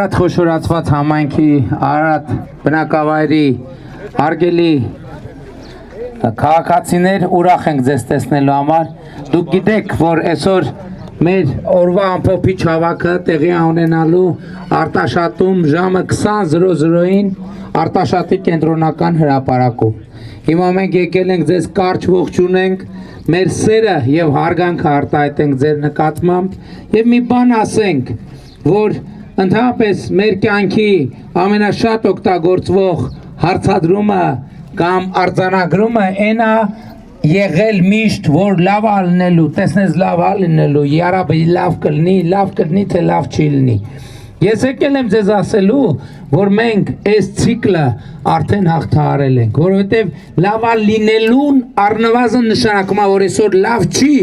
Արարատ խոշորացված համայնքի Արարատ բնակավայրի հարգելի քաղաքացիներ, ուրախ ենք ձեզ տեսնելու համար։ Դուք գիտեք, որ այսօր մեր օրվա ամփոփիչ հավաքը տեղի ունենալու Արտաշատում ժամը 20:00-ին Արտաշատի կենտրոնական հրապարակում։ Հիմա մենք եկել ենք ձեզ կարճ ողջունենք, մեր սերը եւ հարգանքը արտահայտենք ձեր նկատմամբ եւ մի բան ասենք, որ ընդհանրապես մեր կյանքի ամենաշատ օգտագործվող հարցադրումը կամ արձանագրումը այնա եղել միշտ, որ լավ ալնելու, տեսնես լավ ալնելու, երաբի լավ կլնի, թե լավ չի լինի։ Ես եկել եմ ձեզ ասելու, որ մենք այս ցիկլը արդեն հաղթահարել ենք, որովհետև լավ լինելուն առնվազն նշանակում է, որ այսօր լավ չի,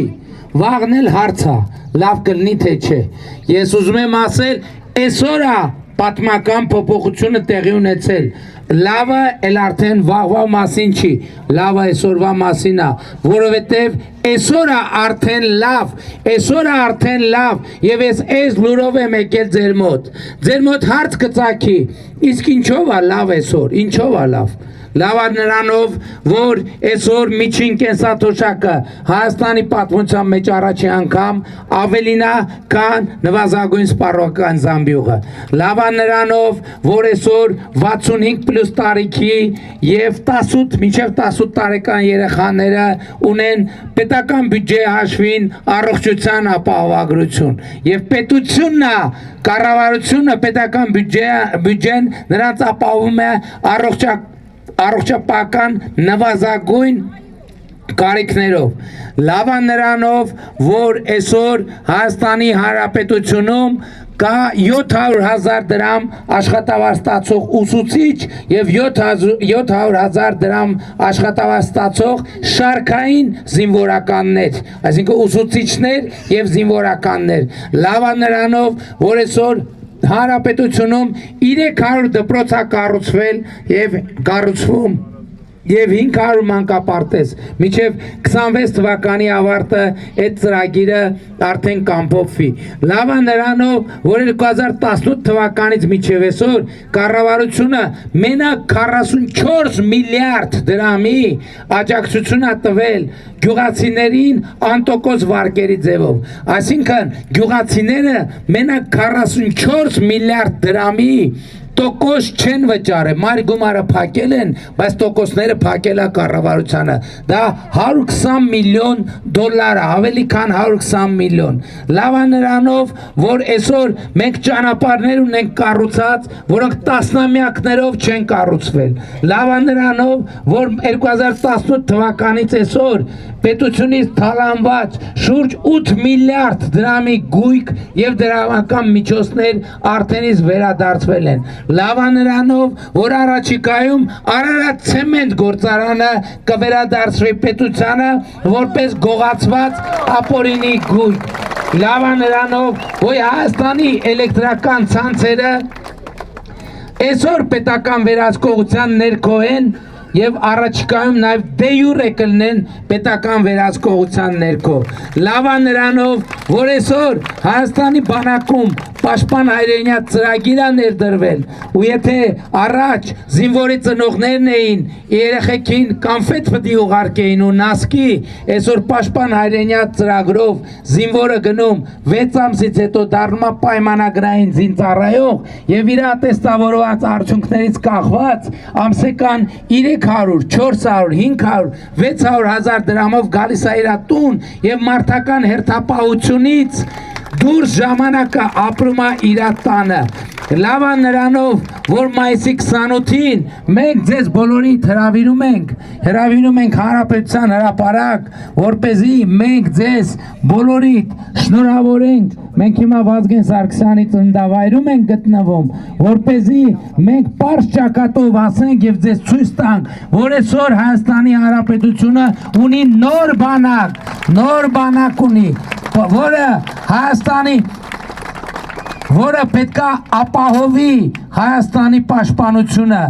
վաղն էլ հարց է, լավ կլինի թե չէ։ Ես ուզում եմ ասել, այսօր է պատմական փոփոխությունը տեղի ունեցել։ Լավը էլ արդեն վաղվա մասին չի, լավը այսօրվա մասին է, որովհետև այսօր է արդեն լավ, եւ այս լուրով եմ եկել ձեր մոտ հարց կծագի, իսկ ինչով է լավ այսօր, ինչով է լավ։ Լավ նրանով, որ այսօր միջին կենսաթոշակը Հայաստանի պատմության մեջ առաջի անգամ ավելին է, քան նվազագույն սպառողական զամբյուղը։ Լավ նրանով, որ այսօր 65+ տարիքի եւ 18 մինչեւ 18 տարեկան երեխաները ունեն պետական բյուջեի հաշվին առողջության ապահովագրություն եւ պետությունն է, կառավարությունը պետական բյուջեն նրանց ապահովում է առողջապահական նվազագույն կարիքներով։ Լավ նրանով, որ այսօր Հայաստանի Հանրապետությունում կա 700,000 դրամ աշխատավարձ ստացող ուսուցիչ եւ 700,000 դրամ աշխատավարձ ստացող շարքային զինվորականներ, այսինքն ուսուցիչներ եւ զինվորականներ։ Լավ նրանով, որ այսօր Հանրապետությունում 300 դպրոց է կառուցվել եւ կառուցվում եւ 500 մանկապարտեզ, մինչեւ 26 թվականի ավարտը այդ ծրագիրը արդեն կամփոփվի։ Լավ է նրանով, որ 2018 թվականից մինչեւ այսօր կառավարությունը մենակ 44 միլիարդ դրամի աջակցություն է տվել գյուղացիներին անտոկոս վարկերի ձևով։ Այսինքն գյուղացիները մենակ 44 միլիարդ դրամի տոկոս չեն վճարել, մայր գումարը փակել են, բայց տոկոսները փակել է կառավարությանը։ Դա 120 միլիոն դոլար է, ավելի քան 120 միլիոն։ Լավ է նրանով, որ այսօր մենք ճանապարհներ ունենք կառուցած, որոնք տասնամյակներով չեն կառուցվել։ Լավ է նրանով, որ 2018 թվականից այսօր պետությունից թալանված շուրջ 8 միլիարդ դրամի գույք եւ դրամական միջոցներ արդենից վերադարձվել են։ Լավ է նրանով, որ առաջիկայում Արարատ ցեմենտ գործարանը կվերադարձվի պետությանը որպես գողացված ապօրինի գույք։ Լավ է նրանով, որ Հայաստանի էլեկտրական ցանցերը այսօր պետական վերահսկողության ներքո են եւ առաջիկայում նաեւ դե յուրե կլինեն պետական վերահսկողության ներքո։ Լավ է նրանով, որ այսօր Հայաստանի բանակում պաշտպան հայրենիա ծրագիր է ներդրվել, ու եթե առաջ զինվորի ծնողներն էին երեխեքին կոնֆետ պիտի ուղարկեին ու նասկի, այսօր պաշտպան հայրենիա ծրագրով զինվորը գնում 6 ամսից հետո դառնում է պայմանագրային զինծառայող եւ իր ատեստավորված արդյունքներից կախված ամսական 300, 400, 500, 600,000 դրամով գալիս է իր տուն եւ մարդական հերթապահությունից դուրս ժամանակը ապրում է իր տանը։ Լավ է նրանով, որ մայիսի 28-ին մենք ձեզ բոլորին հրավիրում ենք Հանրապետության հրապարակ, որպեսզի մենք ձեզ բոլորիդ շնորհավորենք։ Մենք հիմա Վազգեն Սարգսյանի ծննդավայրում ենք գտնվում, որպեսզի մենք պարզ ճակատով ասենք եւ ձեզ ցույց տանք, որ այսօր Հայաստանի Հանրապետությունը ունի նոր բանակ ունի, որը Հայաստանի որը պետք է ապահովի Հայաստանի պաշտպանությունը,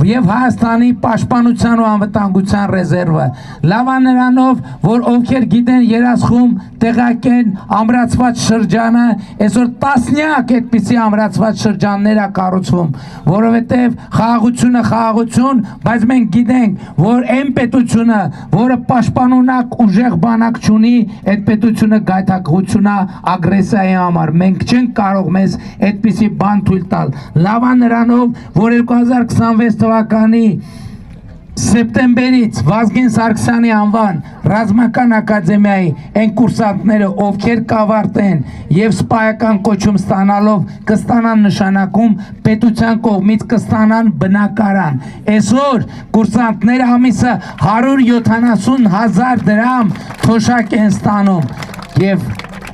եւ Հայաստանի պաշտպանության ու անվտանգության ռեզերվը լավա նրանով որ ովքեր գիտեն երաշխում տեղակեն ամրացված շրջանը այսօր տասնյակ այդպիսի ամրացված շրջաններ է կառուցվում որովհետեւ խաղաղություն բայց մենք գիտենք որ այն պետությունը որը պաշտպանունակ ուժեղ բանակ չունի այդ պետությունը գայթակղություն է ագրեսիայի համար մենք չենք կարող մեզ այդպիսի բան թույլ տալ լավա նրանով որ 2026 թվականի սեպտեմբերից Վազգեն Սարգսյանի անվան ռազմական ակադեմիայի այն կուրսանտները ովքեր կավարտեն եւ սպայական կոչում ստանալով կստանան նշանակում պետության կողմից կստանան բնակարան այսօր կուրսանտները ամիսը 170,000 դրամ թոշակ են ստանում եւ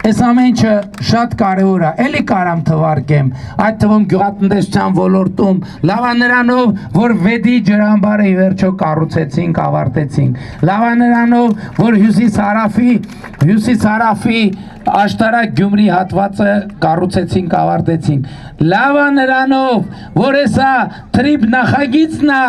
Այս ամենը շատ կարևոր է, էլի կարամ թվարկեմ, այդ թվում գյուղատնտեսության ոլորտում, լավա նրանով, որ վեդի ջրամբարը ի վերջո կառուցեցինք, ավարտեցինք, լավա նրանով, որ հյուսիս հարավի աշտարակ Գյումրի հատվածը կառուցեցինք, ավարտեցինք, լավա նրանով, որ էսա թրիպ նախագիծն է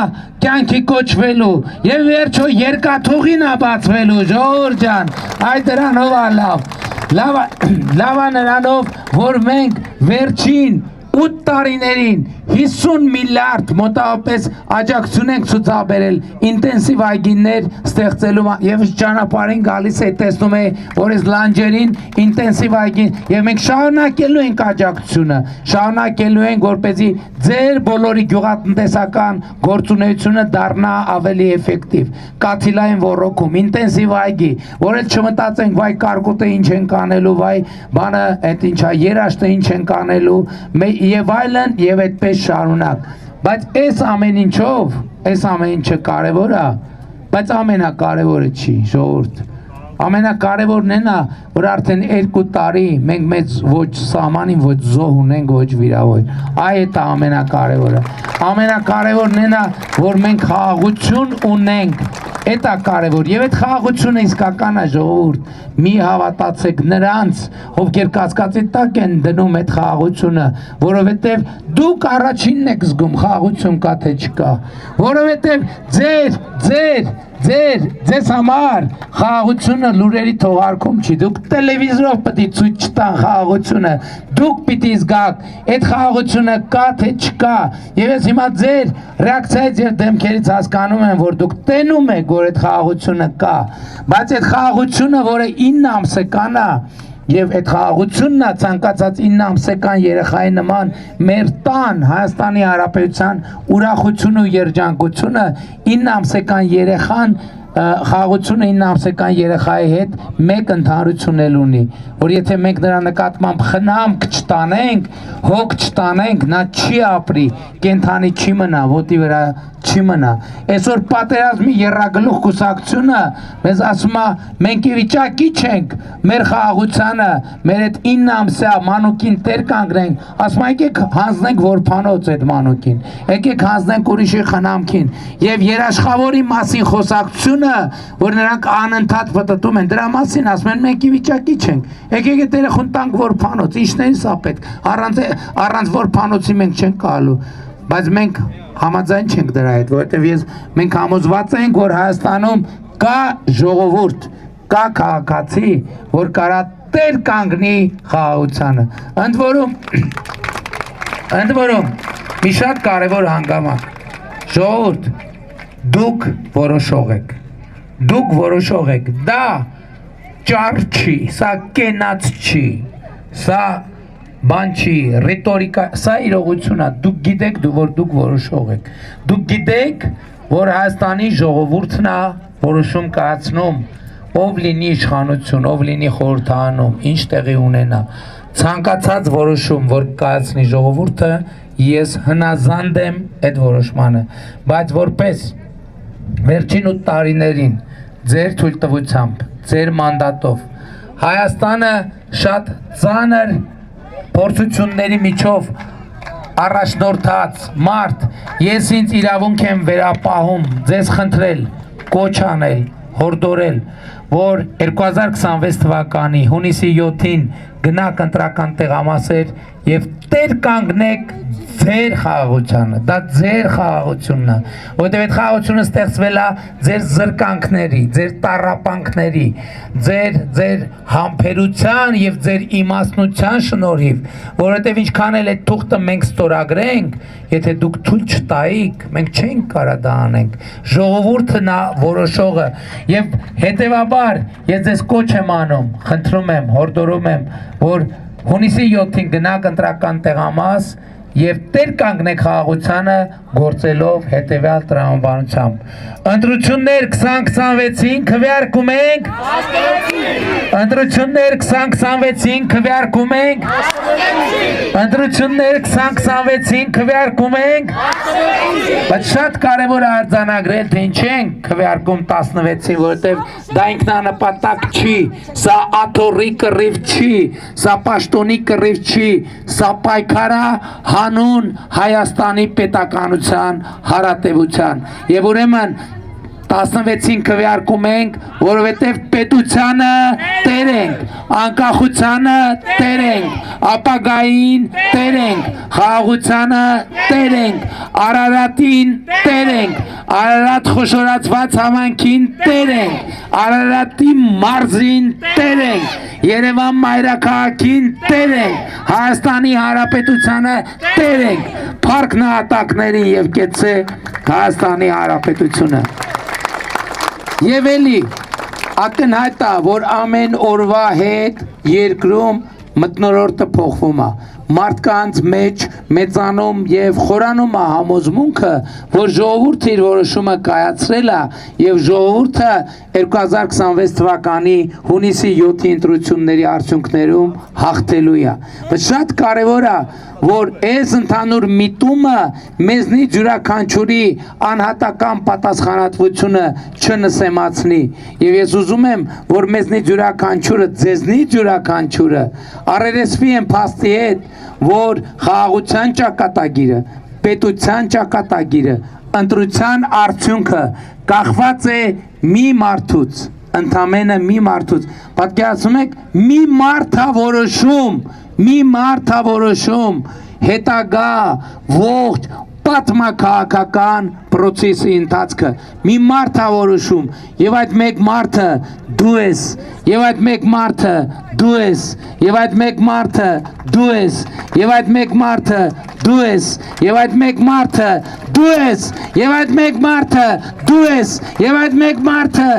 կյանքի կոչվելու եւ վերջո երկաթուղին է բացվելու, ժողովուրդ ջան, այդ դրանով է լավա նրանով, որ մենք վերջին 8 տարիներին 50 միլիարդ մոտավորապես աջակցություն ենք ցուցաբերել ինտենսիվ այգիներ ստեղծելու եւ ճանապարհին գալիս է տեսնում է որ այս լանջերին ինտենսիվ այգին եւ մենք շարունակելու ենք աջակցությունը շարունակելու ենք որպեսզի ձեր բոլորի գյուղատնտեսական գործունեությունը դառնա ավելի էֆեկտիվ կաթիլային ռոռոկում ինտենսիվ այգի որ էլ չմտածենք վայ կարկուտը ինչ են կանելու վայ բանը այդ ինչա երաշտը ինչ են կանելու եւ այլն եւ այդպես շարունակ բայց այս ամեն ինչով այս ամեն ինչը կարևոր է բայց ամենակարևորը չի ժողովուրդ ամենակարևորն է նա որ արդեն 2 տարի մենք մեծ ոչ սահմանին ոչ զոհ ունենք ոչ վիրավոր այդ է ամենակարևորն է նա որ մենք խաղաղություն ունենք Այդ է կարևոր եւ այդ խաղաղությունը իսկական է ժողովուրդ մի հավատացեք նրանց ովքեր կասկածի տակ են դնում այդ խաղաղությունը որովհետեւ դուք առաջինն եք զգում խաղաղություն կա թե չկա որովհետեւ ձեզ համար խաղաղությունը լուրերի թողարկում չի դուք տելևիզորով պետք է ցույց տան խաղաղությունը դուք պիտի զգաք այդ խաղաղությունը կա թե չկա եւ ես հիմա ձեր ռեակցիայից եւ դեմքերից հասկանում եմ որ դուք տենում եք որ այդ խաղաղությունը կա բայց այդ խաղաղությունը որը 9 ամսական է Եվ այդ խաղաղությունն է ցանկացած 9 ամսական երեխայի նման մեր տան Հայաստանի Հանրապետության ուրախությունը ու երջանկությունը 9 ամսական երեխան խաղաղությունը 9 ամսական երեխայի հետ մեկ ընդհանրություն էլ ունի որ եթե մենք նրա նկատմամբ խնամք չտանենք հոգ չտանենք նա չի ապրի կենթանի չի մնա ոտի վրա չի մնա այսօր պատերազմի երրագլուխ կուսակցությունը մեզ ասում է մենք ի վիճակի չենք մեր խաղաղությանը մեր այդ 9 ամսյա մանուկին տեր կանգնենք ասում եկեք հանձնենք որփանոց այդ մանուկին եկեք հանձնենք ուրիշի խնամքին եւ երաշխավորի մասին խոսակցությունը որ նրանք անընդհատ պատտում են դրա մասին ասում են մենք ի վիճակի չենք եկեք այդ երախուն տանք որփանոց ինչն է սա պետք առանց որփանոցի մենք չենք գալու բայց մենք համաձայն չենք դրա հետ որովհետեւ մենք համոզված ենք որ Հայաստանում կա ժողովուրդ կա քաղաքացի որ կարա տեր կանգնի խաղաղությանը ընդ որում մի շատ կարևոր հանգամանք ժողովուրդ դուք որոշող եք դա ճար չի սա կենաց չի սա բան չի ռետորիկա սա իրողություն է դուք գիտեք որ դուք որոշող եք դուք գիտեք որ Հայաստանի ժողովուրդն է որոշում կայացնում ով լինի իշխանություն ով լինի խորհրդարանում ինչ տեղի ունենա ցանկացած որոշում որ կայացնի ժողովուրդը ես հնազանդ եմ այդ որոշմանը բայց որպես վերջին 8 տարիներին ձեր թույլտվությամբ ձեր մանդատով Հայաստանը շատ ծանր փորձությունների միջով առաջնորդած մարդ ես ինձ իրավունք եմ վերապահում ձեզ խնդրել կոչ անել հորդորել որ 2026 թվականի հունիսի 7-ին գնաք ընտրական տեղամասեր եւ տեր կանգնեք ձեր խաղաղությունը, դա ձեր խաղաղությունն է, որտեղ այդ խաղաղությունը ստեղծվել է ձեր զրկանքների, ձեր տառապանքների, ձեր համբերության եւ ձեր իմաստնության շնորհիվ, որովհետեւ ինչքան էլ այդ թուղթը մենք ստորագրենք, եթե դուք թույլ չտայիք, մենք չենք կարա դա անենք, ժողովուրդն է որոշողը եւ հետեւաբար ես ձեզ կոչ եմ անում, խնդրում եմ, հորդորում եմ, որ հունիսի 7-ին գնաք ընտրական տեղամաս եւ տեր կանգնեք խաղաղությանը գործելով հետեւյալ տրամաբանությամբ ընտրություններ 2026-ին քվեարկում ենք ընտրություններ 2026-ին քվեարկում ենք ընտրություններ 2026-ին քվեարկում ենք բայց շատ կարևոր է արձանագրել թե ինչ ենք քվեարկում 16-ին որովհետեւ դա ինքնանպատակ չի սա աթոռի կռիվ չի սա պաշտոնի կռիվ չի սա պայքար է հանուն Հայաստանի պետականության հարատևության եւ ուրեմն 16-ին քվեարկում ենք, որովհետև պետությանը տեր ենք, անկախությանը տեր ենք, ապագային տեր ենք, խաղաղությանը տեր ենք, Արարատին տեր ենք, Արարատ խոշորացված համայնքին տեր ենք, Արարատի մարզին տեր ենք, Երևան մայրաքաղաքին տեր ենք, Հայաստանի Հանրապետությանը տեր ենք, փառք նահատակներին եւ կեցե Հայաստանի Հանրապետությունը։ Եվ էլի ակնհայտ է, որ ամեն օրվա հետ երկրում մթնոլորտը փոխվում է, մարդկանց մեջ մեծանում եւ խորանում է համոզմունքը, որ ժողովուրդը իր որոշումը կայացրել է եւ ժողովուրդը 2026 թվականի հունիսի 7-ի ընտրությունների արդյունքներում հաղթելու է։ Բայց շատ կարեւոր է, որ այս ընդհանուր միտումը մեզնից յուրաքանչյուրի անհատական պատասխանատվությունը չնսեմացնի եւ ես ուզում եմ որ մեզնից յուրաքանչյուրը ձեզնից յուրաքանչյուրը առերեսվի են փաստի հետ որ խաղաղության ճակատագիրը պետության ճակատագիրը ընտրության արդյունքը կախված է մի մարդուց ընդամենը մի մարդուց պատկերացնում եք մի մարդ է որոշում մի մարդ է որոշում հետագա ողջ պատմաքաղաքական process-ի ընթացքը մի մարդ է որոշում եւ այդ մեկ մարդը դու ես եւ այդ մեկ մարդը դու ես եւ այդ մեկ մարդը դու ես եւ այդ մեկ մարդը դու ես եւ այդ մեկ մարդը դու ես եւ այդ մեկ մարդը դու ես եւ այդ մեկ մարդը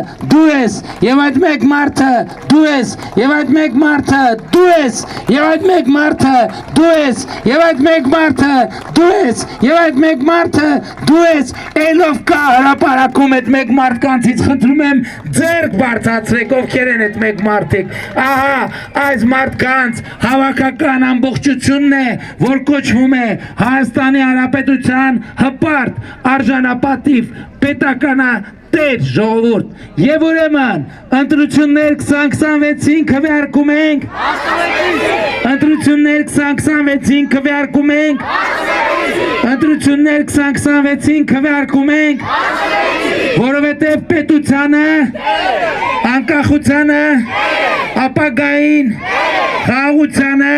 դու ես եւ այդ մեկ մարդը դու ես եւ այդ մեկ մարդը դու ես եւ այդ մեկ մարդը դու ես եւ այդ մեկ մարդը դու ես եւ այդ մեկ մարդը դու ես ելով կա հրապարակում այդ մեկ մարդկանցից խնդրում եմ ձեռք բարձրացրեք ովքեր են այդ մեկ մարդիկ ահա այս մարդկանց հավաքական ամբողջությունն է որ կոչվում է Հայաստանի Հանրապետության հպարտ արժանապատիվ պետականատեր ժողովուրդ եւ ուրեմն ընտրություններ 2026-ին քվեարկում ենք ընտրություններ 2026-ին քվեարկում ենք ընտրություններ 2026-ին քվեարկում ենք որովհետեւ պետությանը անկախությանը ապագային խաղաղությանը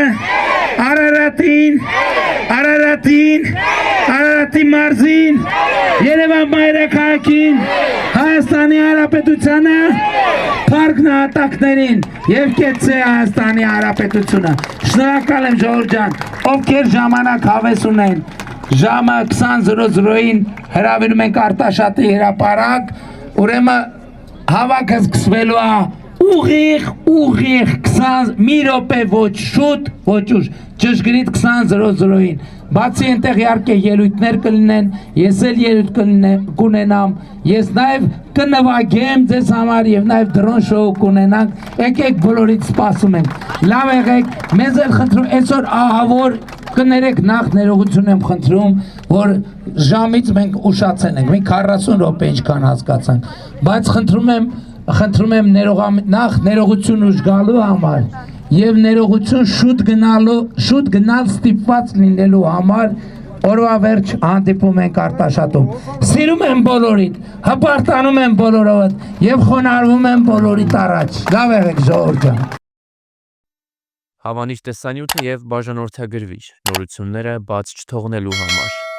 Արարատի մարզին Երևան մայրաքաղաքին Հայաստանի Հանրապետությանը փառք նահատակներին եւ կեցե Հայաստանի Հանրապետությունը շնորհակալ եմ ժողովուրդ ջան ովքեր ժամանակ հավես ունեն ժամը 20:00-ին հրավիրում ենք Արտաշատի հրապարակ ուրեմն հավաքը սկսվելու է ուղիղ 20 մի րոպե ոչ շուտ ոչ ուշ ճշգրիտ 20:00-ին բացի այնտեղ իհարկե ելույթներ կլինեն ես էլ ելույթ կունենամ ես նաև կնվագեմ ձեզ համար եւ նաև դրոն շոու կունենանք եկեք բոլորիդ սպասում ենք լավ եղեք մեզ էլ խնդրում այսօր ահավոր կներեք նախ ներողություն եմ խնդրում որ ժամից մենք ուշացել ենք մի 40 րոպե ինչքան հասկացանք բայց խնդրում եմ նախ ներողություն ուժ գալու համար եւ ներողություն շուտ գնալ ստիպված լինելու համար օրվա վերջ հանդիպում ենք Արտաշատում սիրում եմ բոլորիդ հպարտանում եմ բոլորովդ եւ խոնարհվում եմ բոլորիդ առաջ լավ եղեք ժողովուրդ ջան Հավանիր տեսանյութը եւ բաժանորդագրվիր նորությունները բաց չթողնելու համար։